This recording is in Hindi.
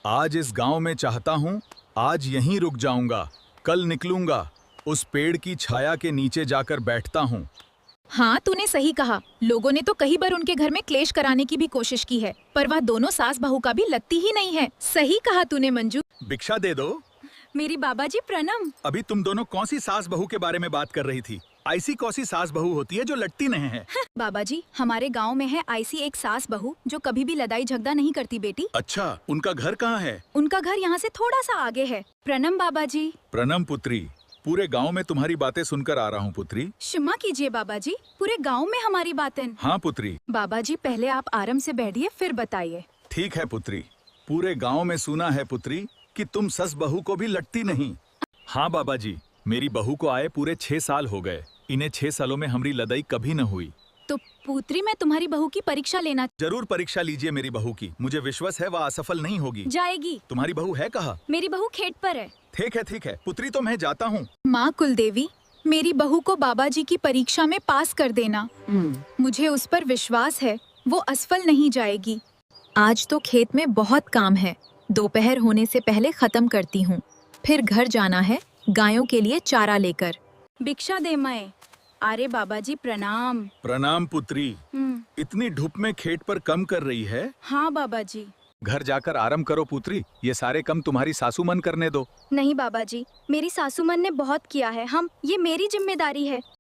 आज इस गांव में चाहता हूँ, आज यहीं रुक जाऊंगा। कल निकलूंगा, उस पेड़ की छाया के नीचे जाकर बैठता हूँ। हाँ, तूने सही कहा। लोगों ने तो कई बार उनके घर में क्लेश कराने की भी कोशिश की है, पर वह दोनों सास बहू का भी लगती ही नहीं है। सही कहा तूने मंजू। भिक्षा दे दो। मेरी बाबा जी प्रणाम। अभी तुम दोनों कौन सी सास बहू के बारे में बात कर रही थी? ऐसी कौन सी सास बहू होती है जो लड़ती नहीं है? बाबा जी, हमारे गांव में है ऐसी एक सास बहू जो कभी भी लड़ाई झगड़ा नहीं करती बेटी। अच्छा, उनका घर कहाँ है? उनका घर यहाँ से थोड़ा सा आगे है। प्रणाम बाबा जी। प्रणाम पुत्री। पूरे गांव में तुम्हारी बातें सुनकर आ रहा हूँ पुत्री। क्षमा कीजिए बाबा जी, पूरे गांव में हमारी बातें। हाँ पुत्री। बाबा जी, पहले आप आराम से बैठिए, फिर बताइए। ठीक है पुत्री। पूरे गांव में सुना है पुत्री कि तुम सस बहू को भी लड़ती नहीं। हाँ बाबा जी, मेरी बहू को आए पूरे 6 साल हो गए। इन्हें 6 सालों में हमारी लड़ाई कभी न हुई। तो पुत्री, मैं तुम्हारी बहू की परीक्षा लेना। जरूर परीक्षा लीजिए मेरी बहू की। मुझे विश्वास है वह असफल नहीं होगी। जाएगी। तुम्हारी बहू है कहाँ? मेरी बहू खेत पर है। ठीक है पुत्री, तो मैं जाता हूँ। माँ कुलदेवी, मेरी बहू को बाबा जी की परीक्षा में पास कर देना। मुझे उस पर विश्वास है, वो असफल नहीं जाएगी। आज तो खेत में बहुत काम है, दोपहर होने से पहले खत्म करती हूँ। फिर घर जाना है गायों के लिए चारा लेकर। भिक्षा दे मैं। अरे बाबा जी प्रणाम। प्रणाम पुत्री। इतनी धूप में खेत पर कम कर रही है? हाँ बाबा जी। घर जाकर आराम करो पुत्री। ये सारे काम तुम्हारी सासू मन करने दो। नहीं बाबा जी, मेरी सासू मन ने बहुत किया है। ये मेरी जिम्मेदारी है।